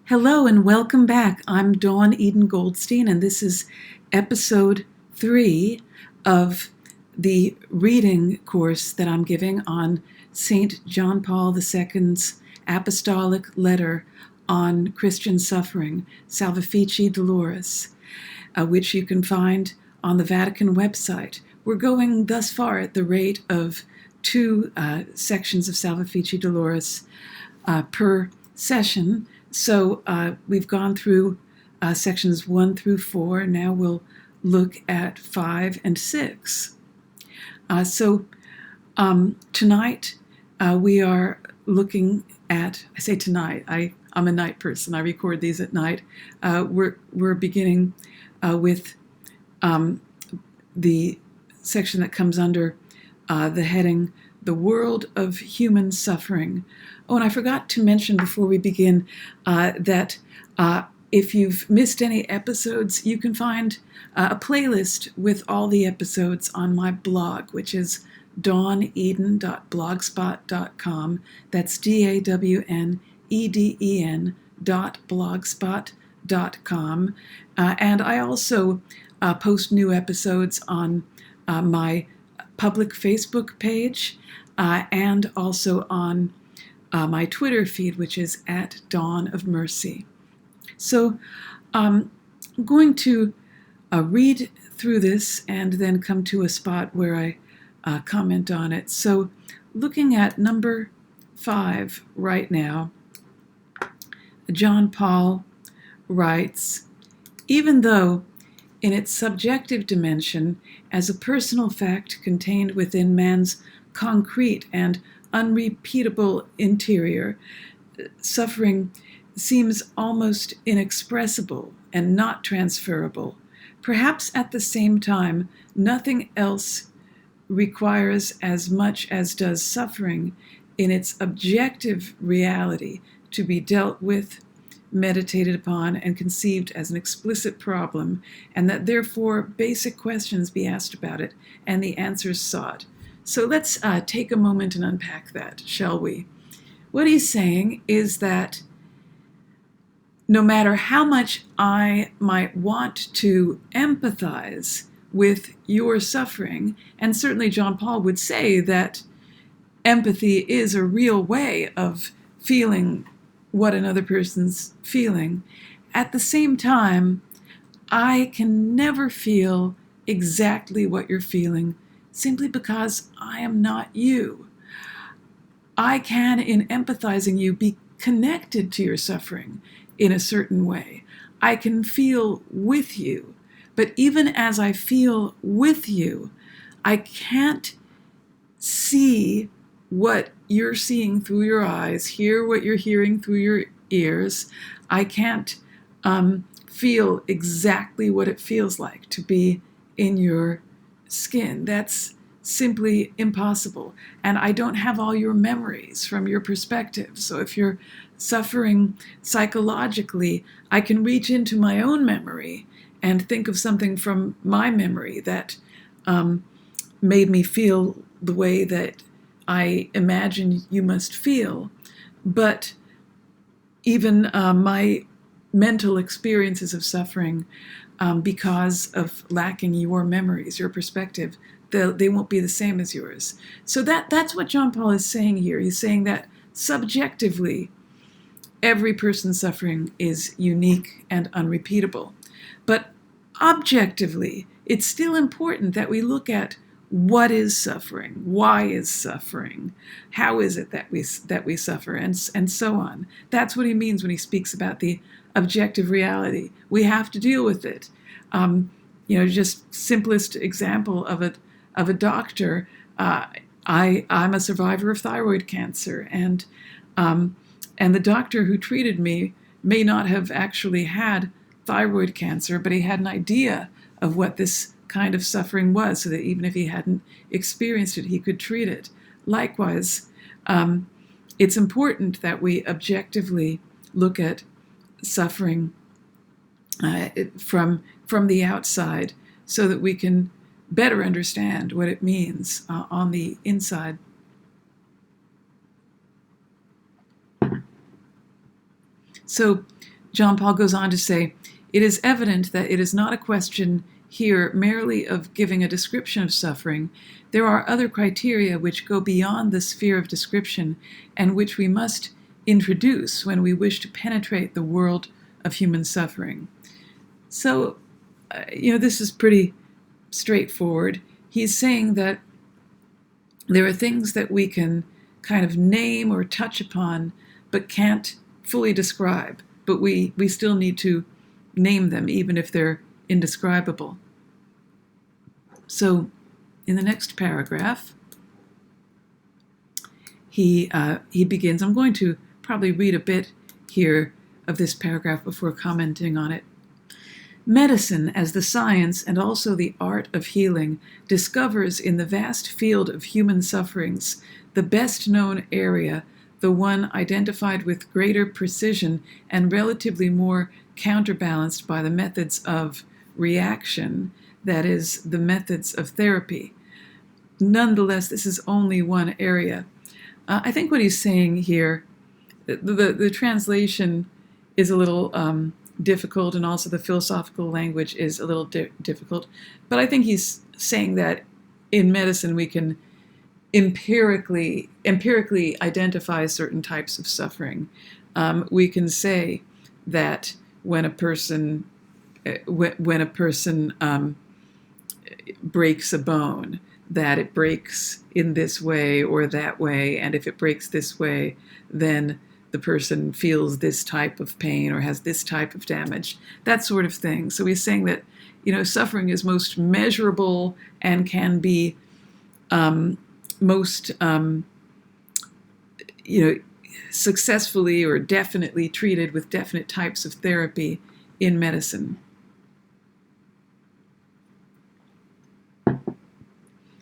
Hello and welcome back. I'm Dawn Eden Goldstein, and this is episode 3 of the reading course that I'm giving on St. John Paul II's apostolic letter on Christian suffering, Salvifici, Doloris, which you can find on the Vatican website. We're going thus far at the rate of 2 sections of Salvifici, Doloris per session. So we've gone through sections 1 through 4. Now we'll look at 5 and 6. Tonight we are looking at, I say tonight, I'm a night person. I record these at night. We're beginning with the section that comes under the heading, The World of Human Suffering. Oh, and I forgot to mention before we begin that if you've missed any episodes, you can find a playlist with all the episodes on my blog, which is dawneden.blogspot.com. That's DAWNEDEN.blogspot.com. And I also post new episodes on my public Facebook page and also on my Twitter feed, which is at Dawn of Mercy. So I'm going to read through this and then come to a spot where I comment on it. So looking at number 5 right now, John Paul writes, even though in its subjective dimension, as a personal fact contained within man's concrete and unrepeatable interior, suffering seems almost inexpressible and not transferable. Perhaps at the same time, nothing else requires as much as does suffering in its objective reality to be dealt with, meditated upon, and conceived as an explicit problem, and that therefore basic questions be asked about it and the answers sought. So let's take a moment and unpack that, shall we? What he's saying is that no matter how much I might want to empathize with your suffering, and certainly John Paul would say that empathy is a real way of feeling what another person's feeling, at the same time, I can never feel exactly what you're feeling simply because I am not you. I can, in empathizing you, be connected to your suffering in a certain way. I can feel with you, but even as I feel with you, I can't see what you're seeing through your eyes, hear what you're hearing through your ears. I can't feel exactly what it feels like to be in your skin. That's simply impossible. And I don't have all your memories from your perspective. So if you're suffering psychologically, I can reach into my own memory and think of something from my memory that made me feel the way that I imagine you must feel. But even my mental experiences of suffering, because of lacking your memories, your perspective, they won't be the same as yours. So that's what John Paul is saying here. He's saying that subjectively, every person's suffering is unique and unrepeatable. But objectively, it's still important that we look at what is suffering, why is suffering, how is it that we suffer, and so on. That's what he means when he speaks about the objective reality. We have to deal with it. Just simplest example of a doctor. I'm a survivor of thyroid cancer, and the doctor who treated me may not have actually had thyroid cancer, but he had an idea of what this kind of suffering was, so that even if he hadn't experienced it, he could treat it. Likewise, it's important that we objectively look at suffering from the outside, so that we can better understand what it means on the inside. So John Paul goes on to say, "It is evident that it is not a question here merely of giving a description of suffering. There are other criteria which go beyond the sphere of description and which we must introduce when we wish to penetrate the world of human suffering." So, this is pretty straightforward. He's saying that there are things that we can kind of name or touch upon, but can't fully describe. But we still need to name them, even if they're indescribable. So, in the next paragraph, he begins. I'm going to probably read a bit here of this paragraph before commenting on it. "Medicine, as the science and also the art of healing, discovers in the vast field of human sufferings the best known area, the one identified with greater precision and relatively more counterbalanced by the methods of reaction, that is, the methods of therapy. Nonetheless, this is only one area." I think what he's saying here, the translation is a little difficult, and also the philosophical language is a little difficult. But I think he's saying that in medicine we can empirically identify certain types of suffering. We can say that when a person breaks a bone, that it breaks in this way or that way, and if it breaks this way, then the person feels this type of pain or has this type of damage, that sort of thing. So he's saying that, suffering is most measurable and can be most, successfully or definitely treated with definite types of therapy in medicine.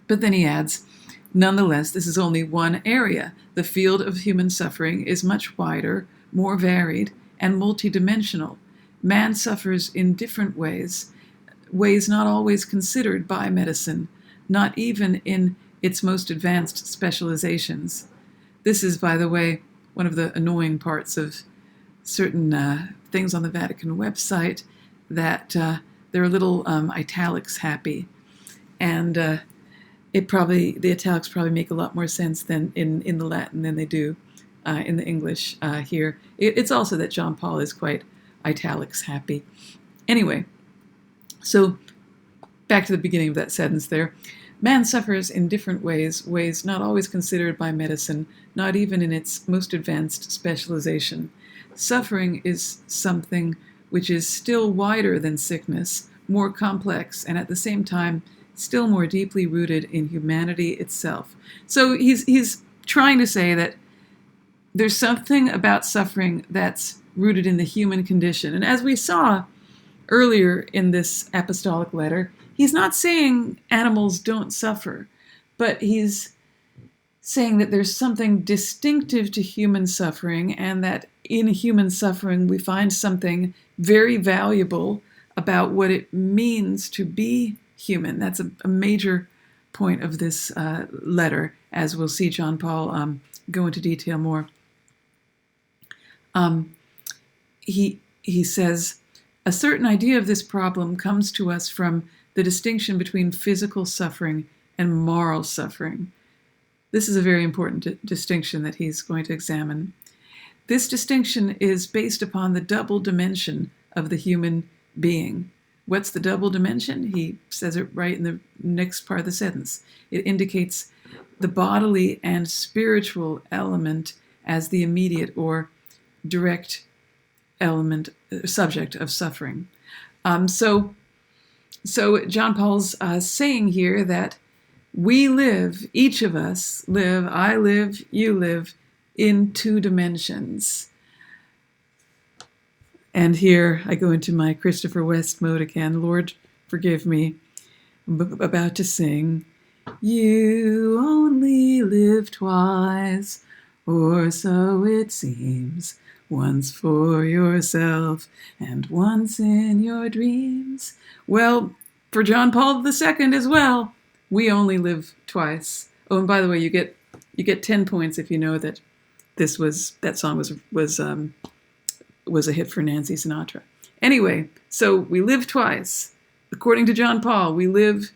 But then he adds, "Nonetheless, this is only one area. The field of human suffering is much wider, more varied, and multidimensional. Man suffers in different ways not always considered by medicine, not even in its most advanced specializations." This is, by the way, one of the annoying parts of certain things on the Vatican website, that they're a little italics happy. And the italics probably make a lot more sense than in the Latin than they do in the English here. It's also that John Paul is quite italics happy. Anyway, so back to the beginning of that sentence there. "Man suffers in different ways not always considered by medicine, not even in its most advanced specialization. Suffering is something which is still wider than sickness, more complex, and at the same time still more deeply rooted in humanity itself." So he's trying to say that there's something about suffering that's rooted in the human condition. And as we saw earlier in this apostolic letter, he's not saying animals don't suffer, but he's saying that there's something distinctive to human suffering, and that in human suffering we find something very valuable about what it means to be human. That's a major point of this letter, as we'll see John Paul go into detail more. He says, "A certain idea of this problem comes to us from the distinction between physical suffering and moral suffering." This is a very important distinction that he's going to examine. "This distinction is based upon the double dimension of the human being." What's the double dimension? He says it right in the next part of the sentence. It indicates the bodily and spiritual element as the immediate or direct subject of suffering. So John Paul's saying here that we live, each of us live, I live, you live, in two dimensions. And here I go into my Christopher West mode again. Lord, forgive me. I'm about to sing, "You only live twice, or so it seems, once for yourself and once in your dreams." Well, for John Paul II as well, we only live twice. Oh, and by the way, you get 10 points if you know that that song was a hit for Nancy Sinatra. Anyway, so we live twice. According to John Paul, we live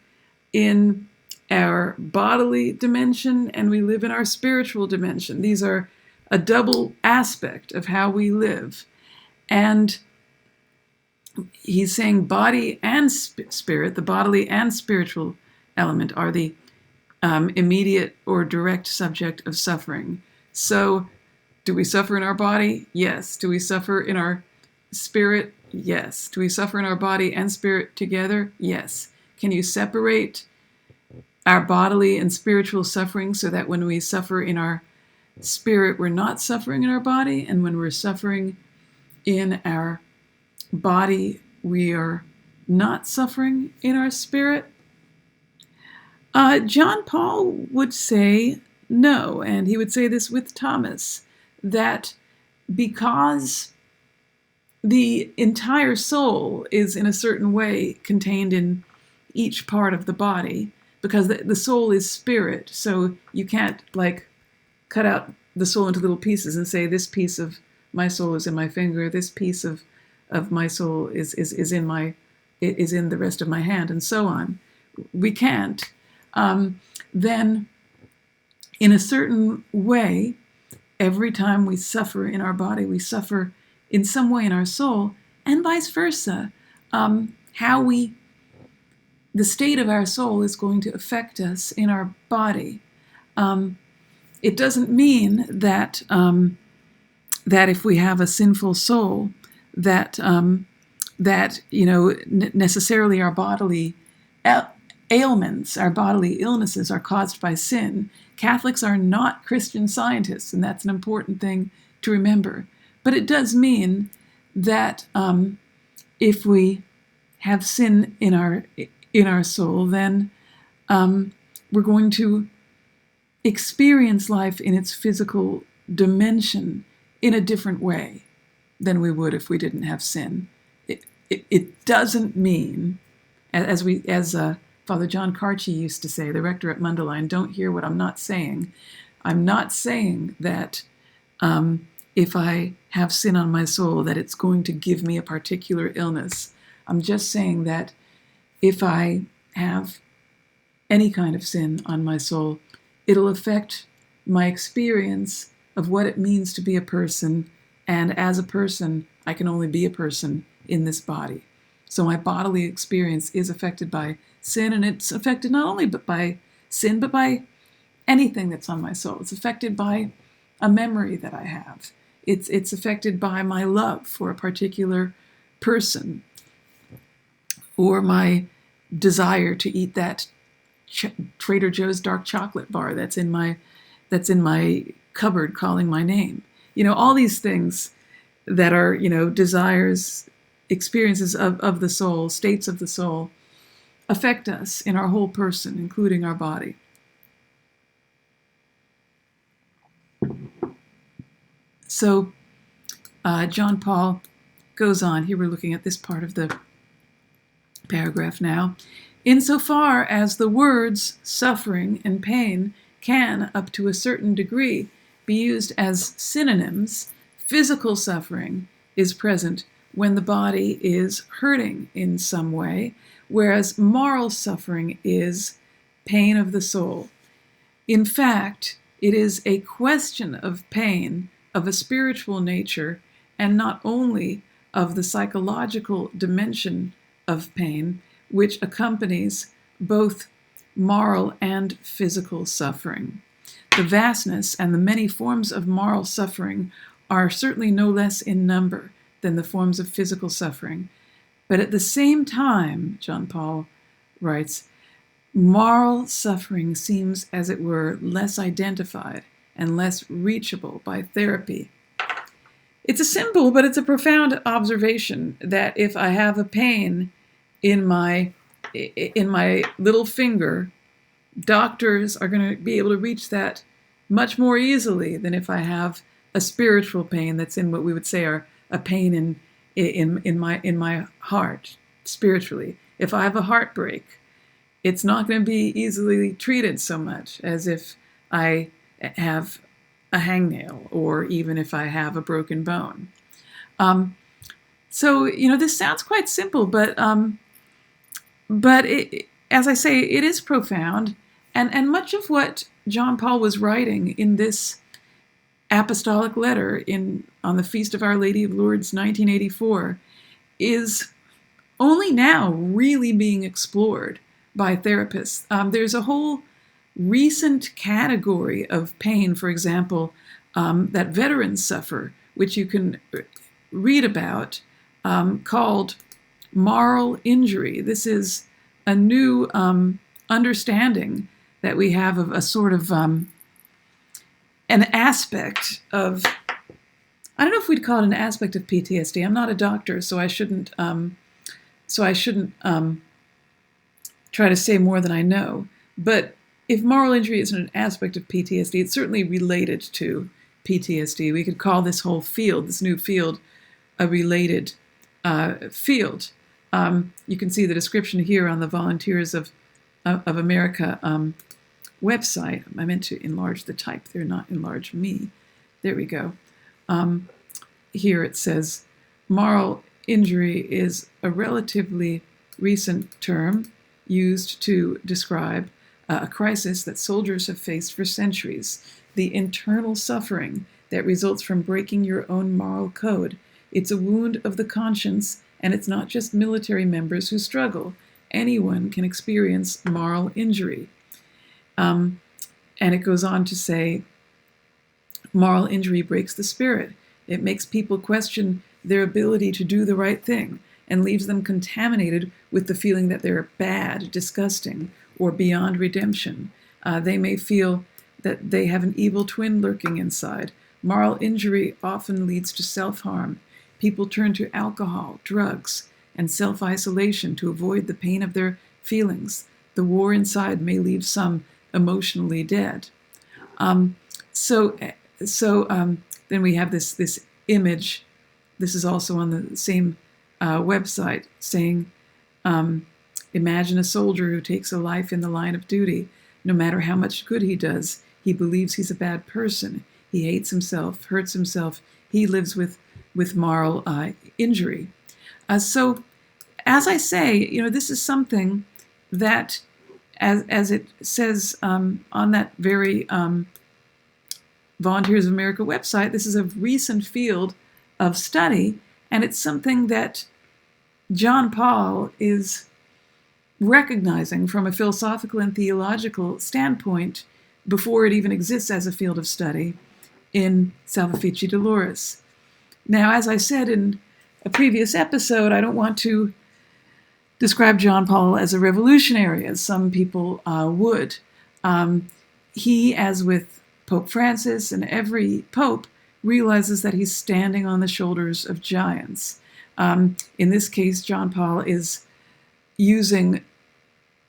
in our bodily dimension and we live in our spiritual dimension. These are a double aspect of how we live. And he's saying body and spirit, the bodily and spiritual element, are the immediate or direct subject of suffering. So, do we suffer in our body? Yes. Do we suffer in our spirit? Yes. Do we suffer in our body and spirit together? Yes. Can you separate our bodily and spiritual suffering so that when we suffer in our spirit, we're not suffering in our body, and when we're suffering in our body, we are not suffering in our spirit? John Paul would say no, and he would say this with Thomas, that because the entire soul is in a certain way contained in each part of the body, because the soul is spirit, so you can't like cut out the soul into little pieces and say this piece of my soul is in my finger, this piece of my soul is in the rest of my hand, and so on. We can't. Then in a certain way, every time we suffer in our body, we suffer in some way in our soul, and vice versa. The state of our soul is going to affect us in our body. It doesn't mean that that if we have a sinful soul, that necessarily our bodily ailments, our bodily illnesses are caused by sin. Catholics are not Christian Scientists, and that's an important thing to remember. But it does mean that if we have sin in our soul, then we're going to experience life in its physical dimension in a different way than we would if we didn't have sin. It doesn't mean, as Father John Carchi used to say, the rector at Mundelein, don't hear what I'm not saying. I'm not saying that if I have sin on my soul, that it's going to give me a particular illness. I'm just saying that if I have any kind of sin on my soul, it'll affect my experience of what it means to be a person, and as a person, I can only be a person in this body. So my bodily experience is affected by sin, and it's affected not only by sin, but by anything that's on my soul. It's affected by a memory that I have. It's affected by my love for a particular person, or my desire to eat that Trader Joe's dark chocolate bar that's in my cupboard calling my name. All these things that are, desires, experiences of the soul, states of the soul, affect us in our whole person, including our body. So John Paul goes on. Here we're looking at this part of the paragraph now. Insofar as the words suffering and pain can, up to a certain degree, be used as synonyms, physical suffering is present when the body is hurting in some way, whereas moral suffering is pain of the soul. In fact, it is a question of pain of a spiritual nature, and not only of the psychological dimension of pain, which accompanies both moral and physical suffering. The vastness and the many forms of moral suffering are certainly no less in number than the forms of physical suffering. But at the same time, John Paul writes, moral suffering seems, as it were, less identified and less reachable by therapy. It's a simple, but it's a profound observation that if I have a pain in my little finger, doctors are going to be able to reach that much more easily than if I have a spiritual pain that's in what we would say are a pain in my heart spiritually. If I have a heartbreak, it's not going to be easily treated so much as if I have a hangnail, or even if I have a broken bone. So, this sounds quite simple, but it, as I say, it is profound. And much of what John Paul was writing in this apostolic letter on the Feast of Our Lady of Lourdes, 1984, is only now really being explored by therapists. There's a whole recent category of pain, for example, that veterans suffer, which you can read about, called moral injury. This is a new understanding that we have of a sort of an aspect of, I don't know if we'd call it an aspect of PTSD. I'm not a doctor, so I shouldn't try to say more than I know. But if moral injury isn't an aspect of PTSD, it's certainly related to PTSD. We could call this whole field, this new field, a related field. You can see the description here on the Volunteers of America website. I meant to enlarge the type there, not enlarge me. There we go. Here it says, moral injury is a relatively recent term used to describe a crisis that soldiers have faced for centuries, the internal suffering that results from breaking your own moral code. It's a wound of the conscience, and it's not just military members who struggle. Anyone can experience moral injury. And it goes on to say, moral injury breaks the spirit. It makes people question their ability to do the right thing and leaves them contaminated with the feeling that they're bad, disgusting, or beyond redemption. They may feel that they have an evil twin lurking inside. Moral injury often leads to self-harm. People turn to alcohol, drugs, and self-isolation to avoid the pain of their feelings. The war inside may leave some emotionally dead. So then we have this image. This is also on the same website, saying, imagine a soldier who takes a life in the line of duty. No matter how much good he does, he believes he's a bad person. He hates himself, hurts himself. He lives with moral injury. So, as I say, this is something that, as it says on that very Volunteers of America website, this is a recent field of study, and it's something that John Paul is recognizing from a philosophical and theological standpoint before it even exists as a field of study in Salvifici Doloris. Now, as I said in a previous episode, I don't want to describe John Paul as a revolutionary, as some people would. He, as with Pope Francis and every pope, realizes that he's standing on the shoulders of giants. In this case, John Paul is using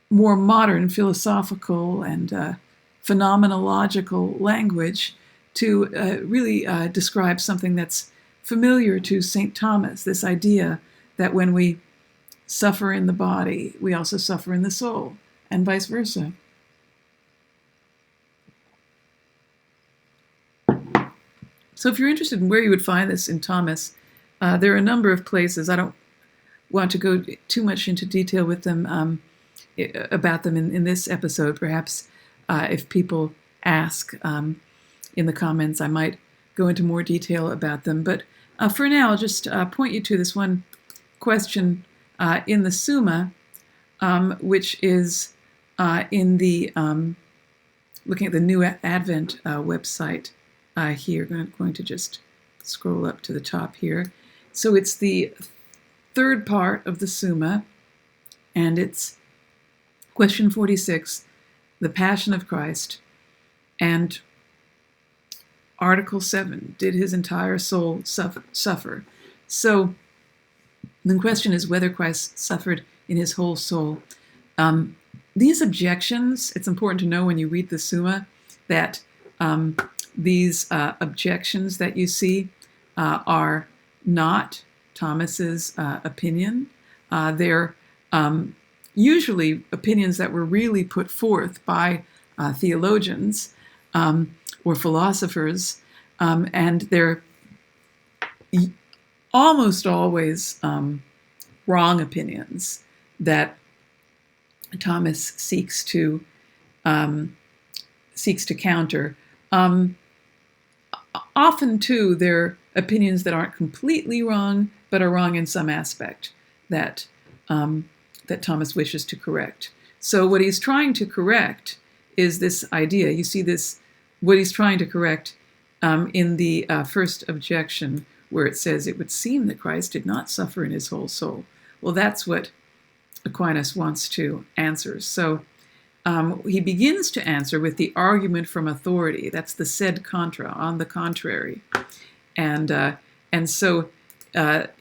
more modern philosophical and phenomenological language to really describe something that's familiar to St. Thomas, this idea that when we suffer in the body, we also suffer in the soul, and vice versa. So if you're interested in where you would find this in Thomas, there are a number of places. I don't want to go too much into detail with them, about them in this episode. Perhaps if people ask in the comments, I might go into more detail about them. But for now, I'll just point you to this one question in the Summa, which is in the, looking at the New Advent website here. I'm going to just scroll up to the top here. So it's the third part of the Summa, and it's question 46, the Passion of Christ, and Article 7, did his entire soul suffer? So the question is whether Christ suffered in his whole soul. These objections, it's important to know when you read the Summa that these objections that you see are not Thomas's opinion. They're usually opinions that were really put forth by theologians or philosophers, and they're almost always wrong opinions that Thomas seeks to counter. Often, too, they're opinions that aren't completely wrong, but are wrong in some aspect that Thomas wishes to correct. So what he's trying to correct is this idea. You see this, what he's trying to correct in the first objection, where it says, it would seem that Christ did not suffer in his whole soul. Well, that's what Aquinas wants to answer. So he begins to answer with the argument from authority. That's the sed contra, on the contrary. And so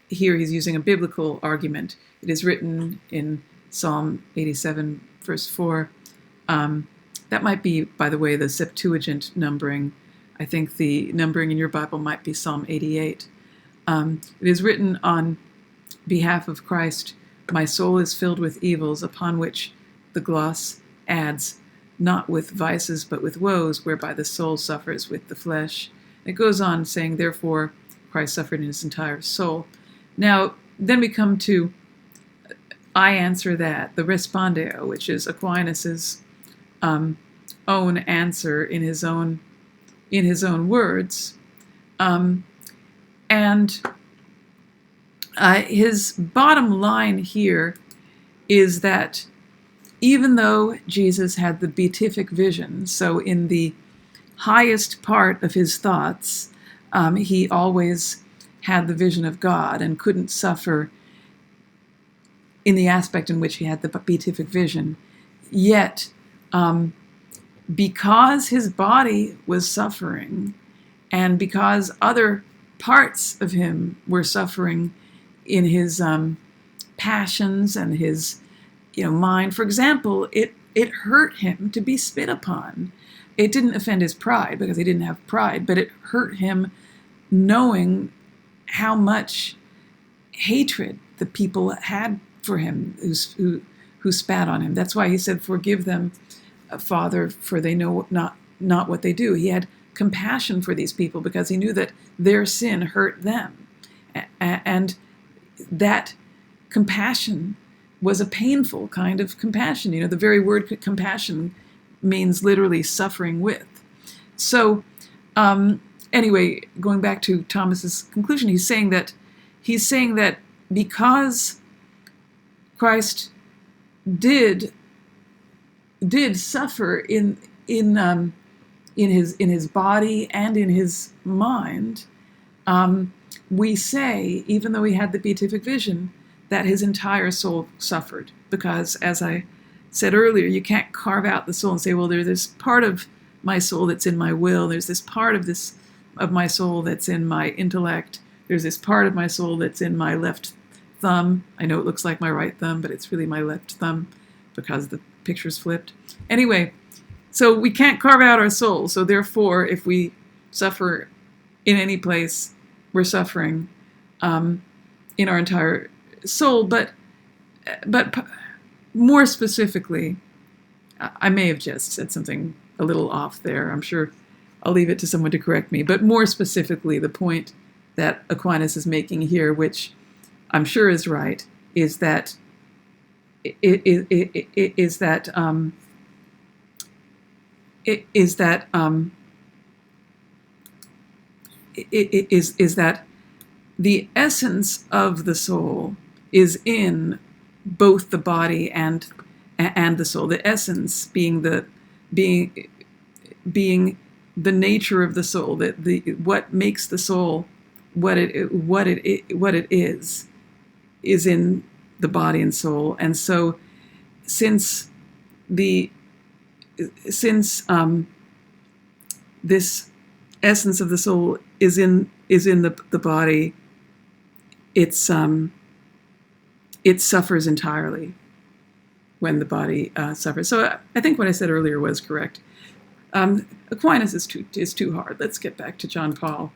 here he's using a biblical argument. It is written in Psalm 87, verse 4. That might be, by the way, the Septuagint numbering. I think the numbering in your Bible might be Psalm 88. It is written on behalf of Christ, my soul is filled with evils, upon which the gloss adds, not with vices, but with woes, whereby the soul suffers with the flesh. It goes on saying, therefore, Christ suffered in his entire soul. Now, then we come to, I answer that, the respondeo, which is Aquinas' own answer in his own words. His bottom line here is that even though Jesus had the beatific vision, so in the highest part of his thoughts, he always had the vision of God and couldn't suffer in the aspect in which he had the beatific vision. Yet, because his body was suffering, and because other parts of him were suffering in his passions and his mind. For example, it hurt him to be spit upon. It didn't offend his pride, because he didn't have pride, but it hurt him knowing how much hatred the people had for him who spat on him. That's why he said, forgive them, Father, for they know not what they do. He had compassion for these people because he knew that their sin hurt them. And that compassion was a painful kind of compassion. The very word compassion means literally suffering with. So anyway, going back to Thomas's conclusion, he's saying that because Christ did suffer in his body and in his mind, we say, even though he had the beatific vision, that his entire soul suffered. Because, as I said earlier, you can't carve out the soul and say, well, there's this part of my soul that's in my will, there's this part of my soul that's in my intellect, there's this part of my soul that's in my left thumb. I know it looks like my right thumb, but it's really my left thumb because the picture's flipped. Anyway, so we can't carve out our soul. So therefore, if we suffer in any place, we're suffering in our entire soul. But more specifically, I may have just said something a little off there. I'm sure I'll leave it to someone to correct me. But more specifically, the point that Aquinas is making here, which I'm sure is right, is that the essence of the soul is in both the body and the soul. The essence being the nature of the soul, that what makes the soul what it is in the body and soul. And so, since this essence of the soul is in the body, it suffers entirely when the body suffers. So I think what I said earlier was correct. Aquinas is too hard. Let's get back to John Paul.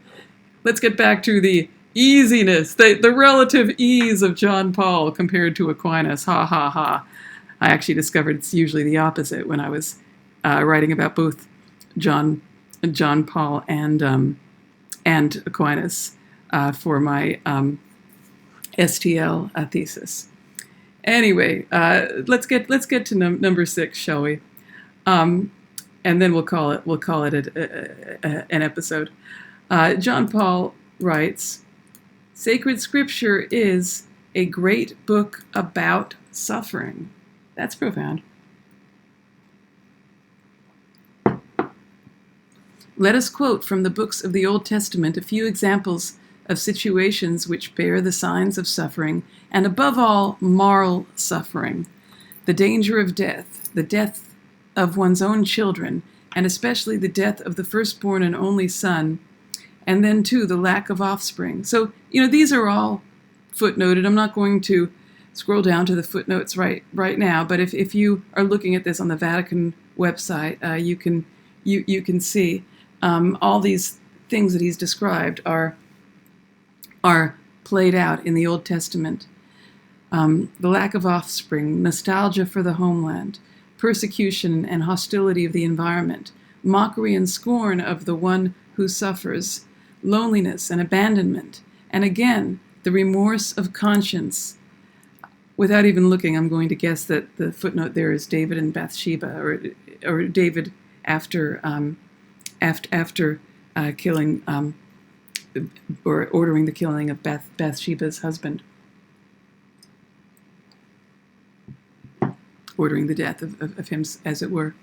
Let's get back to the easiness, the relative ease of John Paul compared to Aquinas. Ha ha ha. I actually discovered it's usually the opposite when I was writing about both John Paul and Aquinas for my STL thesis. Anyway, let's get to number 6, shall we? And then we'll call it an episode. John Paul writes, "Sacred Scripture is a great book about suffering." That's profound. Let us quote from the books of the Old Testament a few examples of situations which bear the signs of suffering, and above all, moral suffering. The danger of death, the death of one's own children, and especially the death of the firstborn and only son, and then, too, the lack of offspring. So, these are all footnoted. I'm not going to scroll down to the footnotes right now, but if you are looking at this on the Vatican website, you can see all these things that he's described are played out in the Old Testament. The lack of offspring, nostalgia for the homeland, persecution and hostility of the environment, mockery and scorn of the one who suffers, loneliness and abandonment, and again, the remorse of conscience. Without even looking, I'm going to guess that the footnote there is David and Bathsheba, or David after killing or ordering the killing of Bathsheba's husband, ordering the death of him, as it were.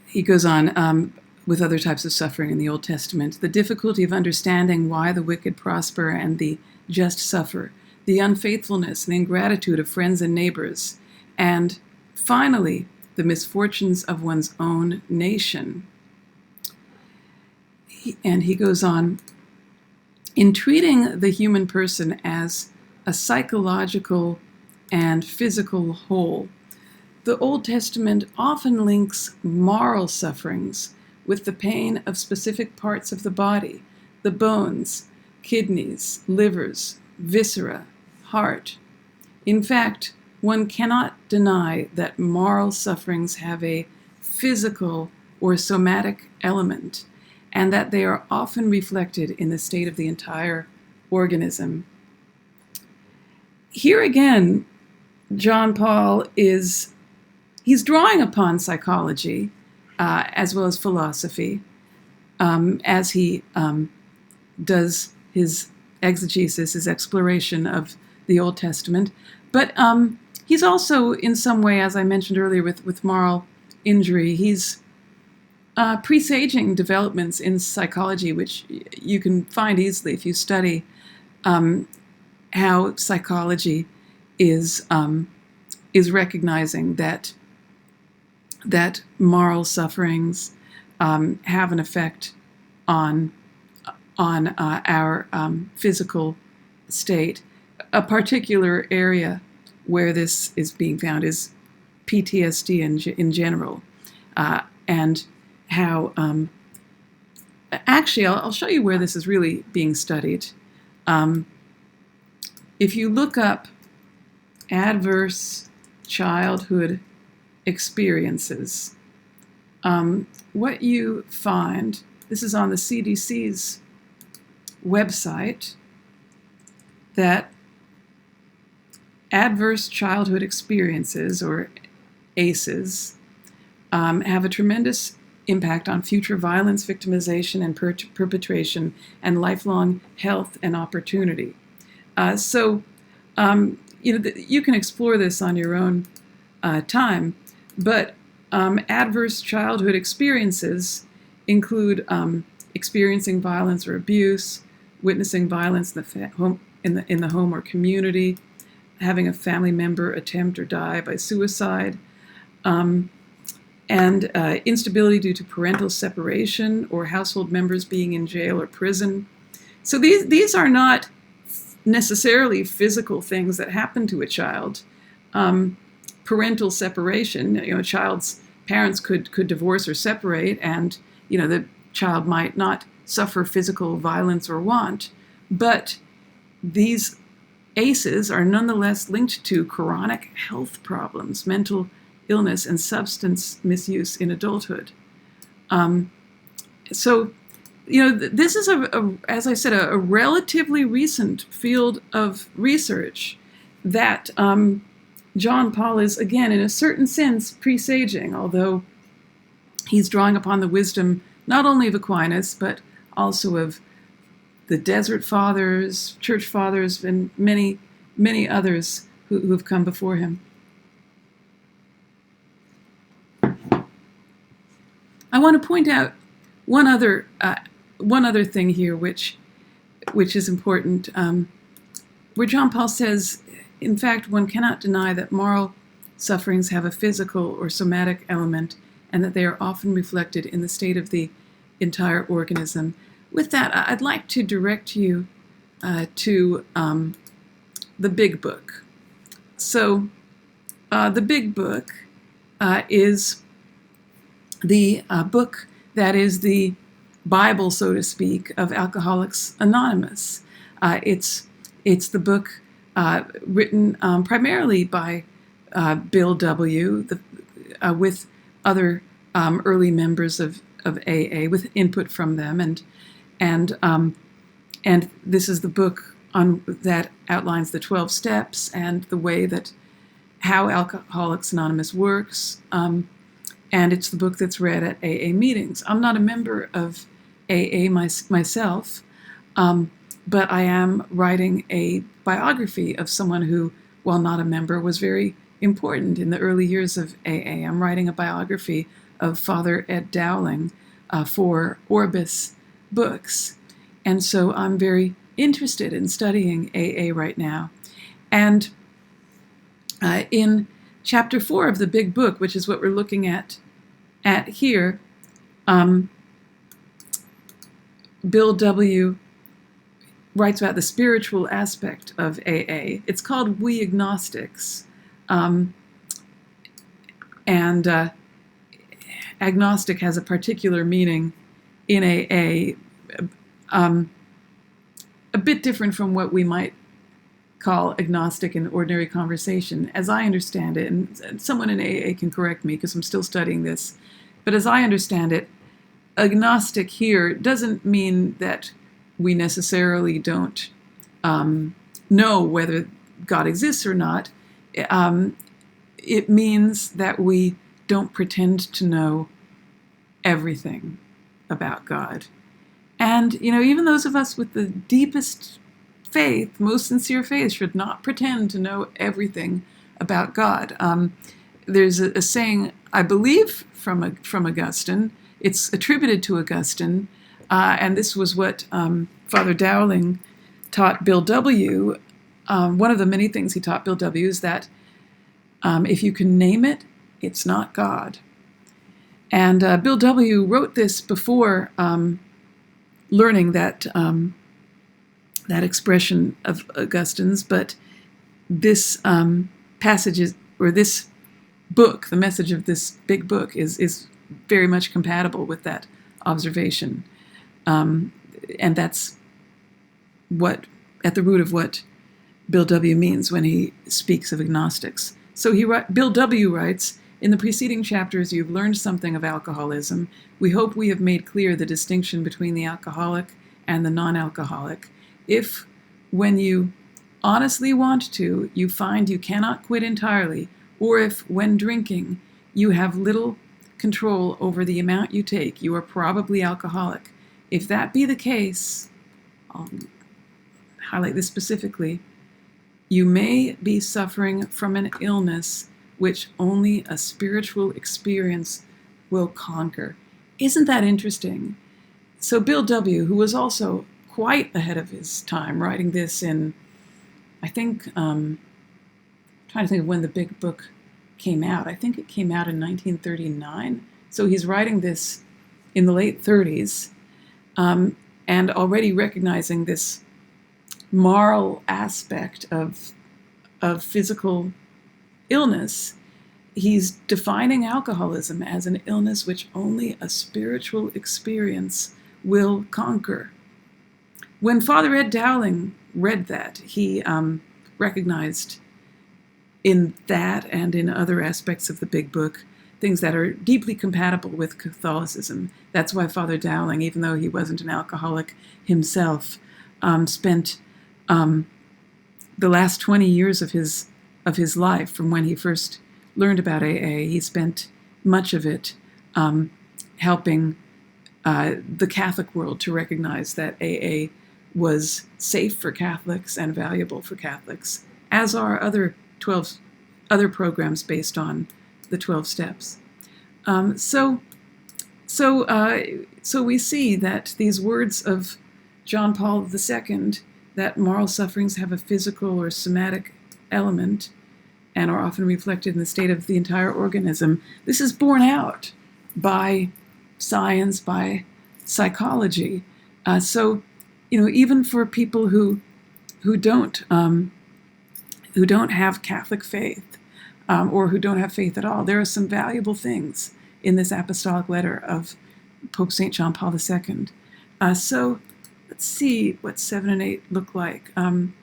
He goes on with other types of suffering in the Old Testament. The difficulty of understanding why the wicked prosper and the just suffer, the unfaithfulness and ingratitude of friends and neighbors, and finally, the misfortunes of one's own nation. And he goes on, in treating the human person as a psychological and physical whole, the Old Testament often links moral sufferings with the pain of specific parts of the body, the bones, kidneys, livers, viscera, heart. In fact, one cannot deny that moral sufferings have a physical or somatic element, and that they are often reflected in the state of the entire organism. Here again, John Paul he's drawing upon psychology as well as philosophy as he does his exegesis, his exploration of the Old Testament. But he's also, in some way, as I mentioned earlier with moral injury, he's presaging developments in psychology, which you can find easily if you study how psychology is recognizing that moral sufferings have an effect on our physical state. A particular area where this is being found is PTSD in general, and how actually I'll show you where this is really being studied. If you look up adverse childhood experiences, what you find, this is on the CDC's website, that adverse childhood experiences, or ACEs, have a tremendous impact on future violence, victimization, and perpetration, and lifelong health and opportunity. So you can explore this on your own time, but adverse childhood experiences include experiencing violence or abuse, witnessing violence in the home or community, having a family member attempt or die by suicide, and instability due to parental separation or household members being in jail or prison. So these are not necessarily physical things that happen to a child. Parental separation, a child's parents could divorce or separate, and the child might not suffer physical violence or want, but these ACEs are nonetheless linked to chronic health problems, mental illness, and substance misuse in adulthood. So this is as I said, a relatively recent field of research that John Paul is, again, in a certain sense, presaging, although he's drawing upon the wisdom not only of Aquinas, but also of the Desert Fathers, Church Fathers, and many, many others who have come before him. I want to point out one other thing here, which is important, where John Paul says, in fact, one cannot deny that moral sufferings have a physical or somatic element, and that they are often reflected in the state of the entire organism. With that, I'd like to direct you to the Big Book. So, the Big Book is the book that is the Bible, so to speak, of Alcoholics Anonymous. It's the book written primarily by Bill W., with other early members of AA, with input from them, and this is the book that outlines the 12 steps and the way that how Alcoholics Anonymous works, and it's the book that's read at AA meetings. I'm not a member of AA myself, but I am writing a biography of someone who, while not a member, was very important in the early years of AA. I'm writing a biography of Father Ed Dowling for Orbis Books. And so I'm very interested in studying AA right now. And in chapter 4 of the Big Book, which is what we're looking at here, Bill W. writes about the spiritual aspect of AA. It's called We Agnostics. And agnostic has a particular meaning in AA, a bit different from what we might call agnostic in ordinary conversation. As I understand it, and someone in AA can correct me because I'm still studying this, but as I understand it, agnostic here doesn't mean that we necessarily don't know whether God exists or not. It means that we don't pretend to know everything about God. And, even those of us with the deepest faith, most sincere faith, should not pretend to know everything about God. There's a saying, I believe, from Augustine. It's attributed to Augustine, and this was what Father Dowling taught Bill W. One of the many things he taught Bill W. is that if you can name it, it's not God. And Bill W. wrote this before learning that expression of Augustine's, but this passage is, or this book, the message of this Big Book is very much compatible with that observation. And that's what, at the root of what Bill W. means when he speaks of agnostics. So Bill W. writes, in the preceding chapters, you've learned something of alcoholism. We hope we have made clear the distinction between the alcoholic and the non-alcoholic. If, when you honestly want to, you find you cannot quit entirely, or if, when drinking, you have little control over the amount you take, you are probably alcoholic. If that be the case, I'll highlight this specifically, you may be suffering from an illness which only a spiritual experience will conquer. Isn't that interesting? So Bill W., who was also quite ahead of his time, writing this in, I think, trying to think of when the Big Book came out. I think it came out in 1939. So he's writing this in the late 30s, and already recognizing this moral aspect of physical illness. He's defining alcoholism as an illness which only a spiritual experience will conquer. When Father Ed Dowling read that, he recognized in that and in other aspects of the Big Book things that are deeply compatible with Catholicism. That's why Father Dowling, even though he wasn't an alcoholic himself, spent the last 20 years of his life, from when he first learned about AA, he spent much of it helping the Catholic world to recognize that AA was safe for Catholics and valuable for Catholics, as are other programs based on the 12 steps. So we see that these words of John Paul II, that moral sufferings have a physical or somatic element and are often reflected in the state of the entire organism, this is borne out by science, by psychology. So, even for people who don't have Catholic faith, or who don't have faith at all, there are some valuable things in this apostolic letter of Pope St. John Paul II. So let's see what 7 and 8 look like. 7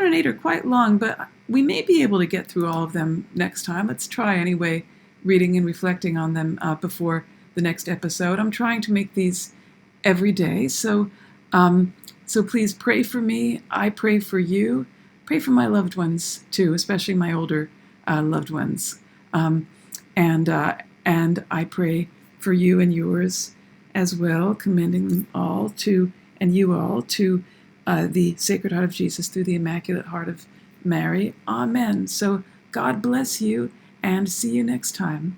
and 8 are quite long, but we may be able to get through all of them next time. Let's try anyway, reading and reflecting on them before the next episode. I'm trying to make these every day, so please pray for me. I pray for you. Pray for my loved ones too, especially my older loved ones. And I pray for you and yours as well, commending them all to, and you all, to the Sacred Heart of Jesus through the Immaculate Heart of Mary. Amen. So God bless you, and see you next time.